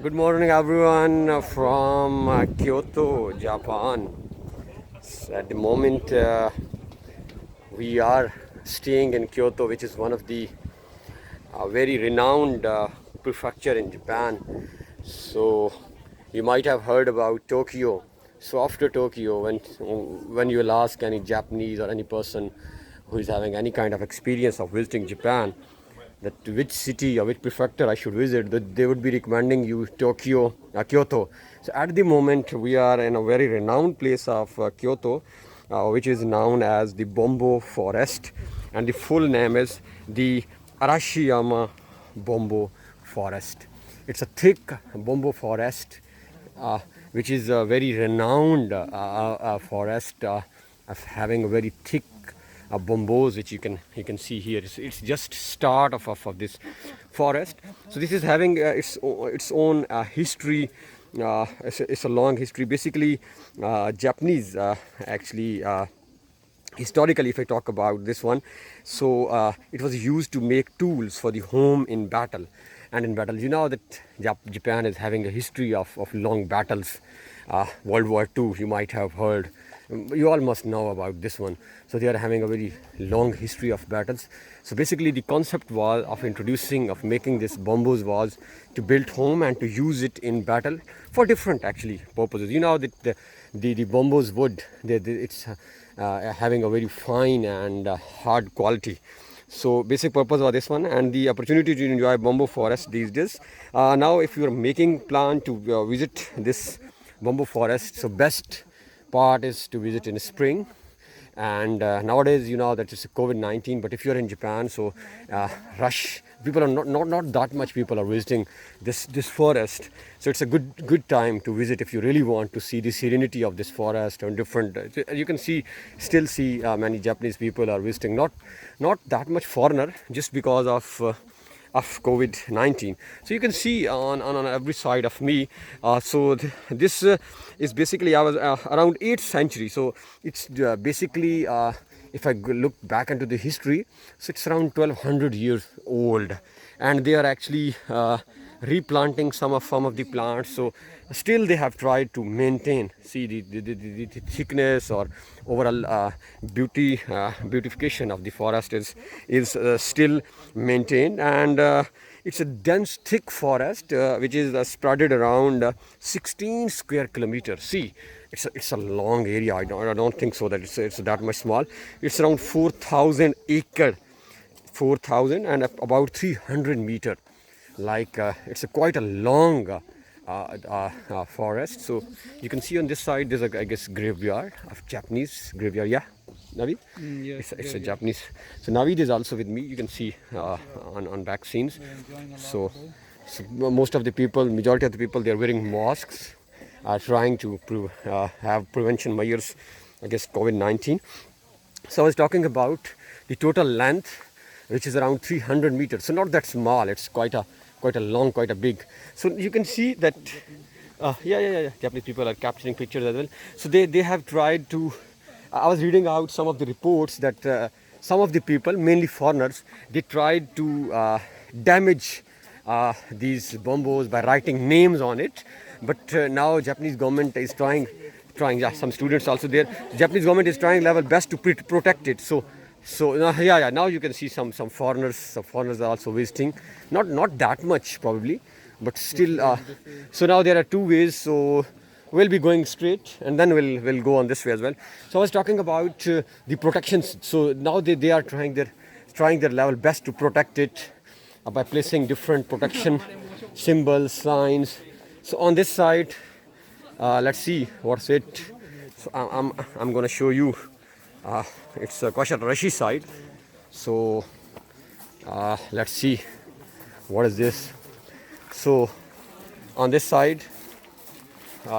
Good morning, everyone, from Kyoto, Japan. At the moment, we are staying in Kyoto, which is one of the very renowned prefecture in Japan. So, you might have heard about Tokyo. So, after Tokyo, when you will ask any Japanese or any person who is having any kind of experience of visiting Japan, that which city or which prefecture I should visit, that they would be recommending you Kyoto. So at the moment we are in a very renowned place of Kyoto, which is known as the Bamboo Forest, and the full name is the Arashiyama Bamboo Forest. It's a thick bamboo forest, which is a very renowned forest of having a very thick bamboos, which you can see here. It's just start of this forest. So this is having its own history. It's a long history. Basically, Japanese actually. Historically, if I talk about this one, so it was used to make tools for the home in battle. And in battle, you know that Japan is having a history of long battles. World War II, you might have heard. You all must know about this one. So they are having a very long history of battles. So basically the concept was of making this bamboos was to build home and to use it in battle for different actually purposes. You know that the bamboos wood, it's having a very fine and hard quality. So basic purpose of this one, and the opportunity to enjoy bamboo forest these days. Now if you are making plan to visit this bamboo forest, so best part is to visit in spring. And nowadays, you know that it's COVID-19, but if you're in Japan, so rush, people are not that much people are visiting this forest. So it's a good time to visit if you really want to see the serenity of this forest and different. You can still see many Japanese people are visiting, not that much foreigner, just because of COVID-19. So you can see on every side of me. This is basically, I was around 8th century. So it's basically, if I look back into the history, so it's around 1200 years old. And they are actually replanting some of the plants. So still they have tried to maintain, see the thickness or overall beautification of the forest is still maintained. And it's a dense thick forest which is spreaded around 16 square kilometers. See, it's a long area. I don't think so that it's that much small. It's around 4,000 acre, 4,000 and about 300 meter. Like it's quite a long forest. So you can see on this side there's I guess graveyard of Japanese graveyard. Yeah, Navid? Yes, It's a Japanese. So Navid is also with me. You can see on back scenes. So most of the people, majority of the people, they are wearing masks, trying to have prevention measures against COVID-19. So I was talking about the total length, which is around 300 meters. So not that small. It's quite a long, quite a big. So you can see that. Yeah. Japanese people are capturing pictures as well. So they have tried to. I was reading out some of the reports that some of the people, mainly foreigners, they tried to damage these bamboos by writing names on it. But now Japanese government is trying. Yeah, some students also there. Japanese government is trying level best to protect it. So yeah. Now you can see some foreigners. Some foreigners are also visiting. Not that much probably, but still. So now there are two ways. So we'll be going straight, and then we'll go on this way as well. So I was talking about the protections. So now they are trying their level best to protect it by placing different protection symbols, signs. So on this side, let's see what's it. So I'm gonna show you. It's a Kwashat Rashi side. So let's see what is this. So on this side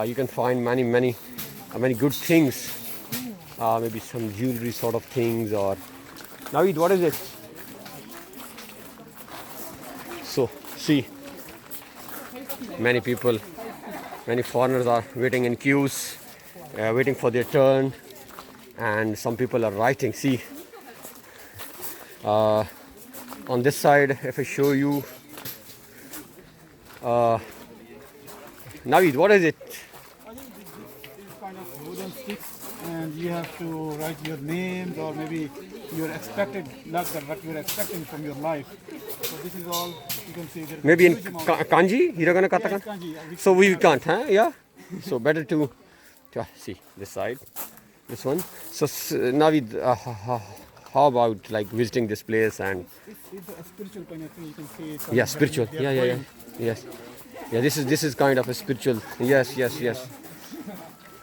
you can find many good things, maybe some jewelry sort of things. Or Navid, what is it? So see, many people, many foreigners are waiting in queues, waiting for their turn. And some people are writing. See, on this side, if I show you, Navid, what is it? I think this is kind of wooden sticks, and you have to write your names or maybe your expected luck, that what you're expecting from your life. So this is all you can see. There's Maybe a in huge amount of- kanji, hiragana, Yeah, katakana. it's kanji. So we can't, huh? Yeah. So better to see this side, this one. So Navid, how about like visiting this place and It's a spiritual kind of thing. You can see. Some yeah, spiritual. they're Yeah, yeah, yeah. praying. Yes. Yeah, this is kind of a spiritual. Yes, yes, yes.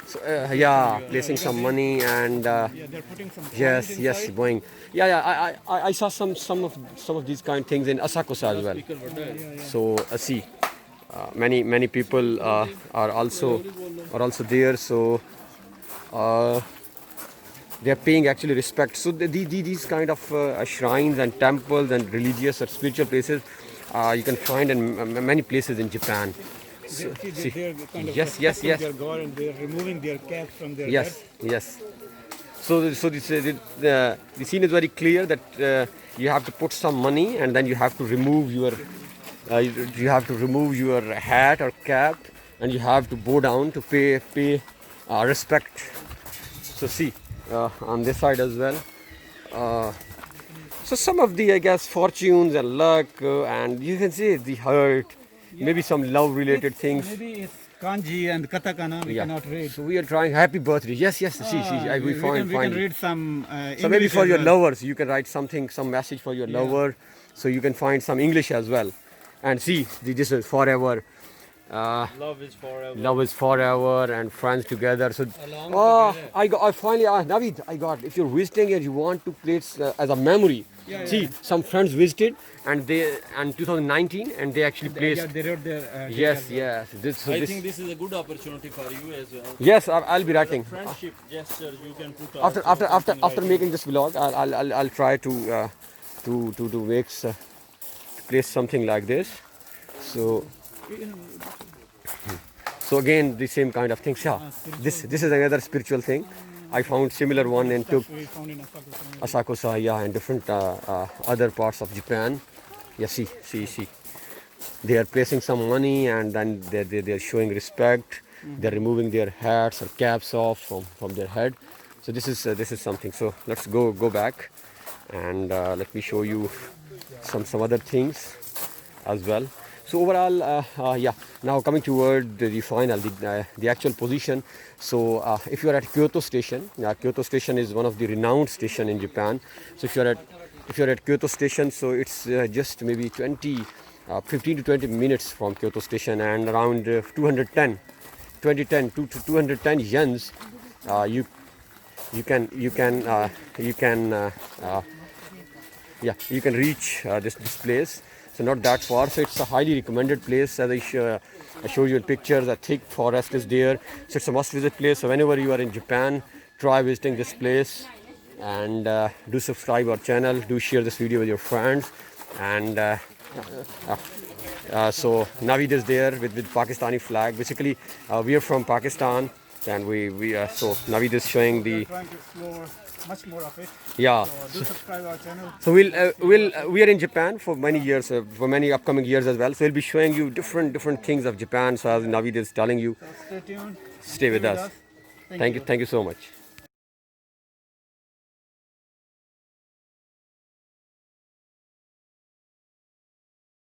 So yeah, placing some money and Yeah, they're putting some. yes, coins yes, inside. going. Yeah, yeah. I saw some of these kind of things in Asakusa as well. So see, many people are also there. So they are paying actually respect. So these kind of shrines and temples and religious or spiritual places you can find in many places in Japan. So, see, They're kind of yes, yes, respecting yes. their god, and they're removing their caps from their Yes, head. yes. So the scene is very clear that you have to put some money and then you have to remove your you have to remove your hat or cap and you have to bow down to pay respect. So see on this side as well. So some of the I guess fortunes and luck and you can see the hurt, maybe some love related things. Maybe it's kanji and katakana. We Yeah. cannot read. So we are trying happy birthday. Yes, yes. See, we we find can read some. so maybe English for as your well. lovers, you can write something, some message for your lover. So you can find some English as well. And see, this is forever. Love is forever. Love is forever and friends together. So, Along together. I finally, Navid, I got. If you're visiting and you want to place as a memory, see, some friends visited and they and 2019 and they actually placed. Yeah, they wrote their. Yes, yes. I think this is a good opportunity for you as well. Yes, I'll be writing. Friendship gestures you can put After making this vlog, I'll try to make to place something like this. So again the same kind of things. Yeah, this is another spiritual thing. I found similar one in We found in Asakusa. Asakusa, yeah, and different other parts of Japan. Yeah, see. They are placing some money and then they're showing respect. They're removing their hats or caps off from their head. So this is something. So let's go back and let me show you some other things as well. So overall, yeah. Now coming toward the final, the actual position. So if you are at Kyoto Station, Kyoto Station is one of the renowned station in Japan. So if you're at Kyoto Station, so it's just maybe 15 to 20 minutes from Kyoto Station and around 210 yens. You can reach this place. So not that far. So it's a highly recommended place. As I showed you in pictures, a thick forest is there. So it's a must-visit place. So whenever you are in Japan, try visiting this place, and do subscribe our channel. Do share this video with your friends, and so Navid is there with Pakistani flag. Basically, we are from Pakistan, and so Navid is showing the. We're trying to explore much more of it. Yeah. So do subscribe our channel. So we are in Japan for many years, for many upcoming years as well. So we'll be showing you different things of Japan. So as Navid is telling you, So stay tuned. stay with us. Thank you. Thank you so much.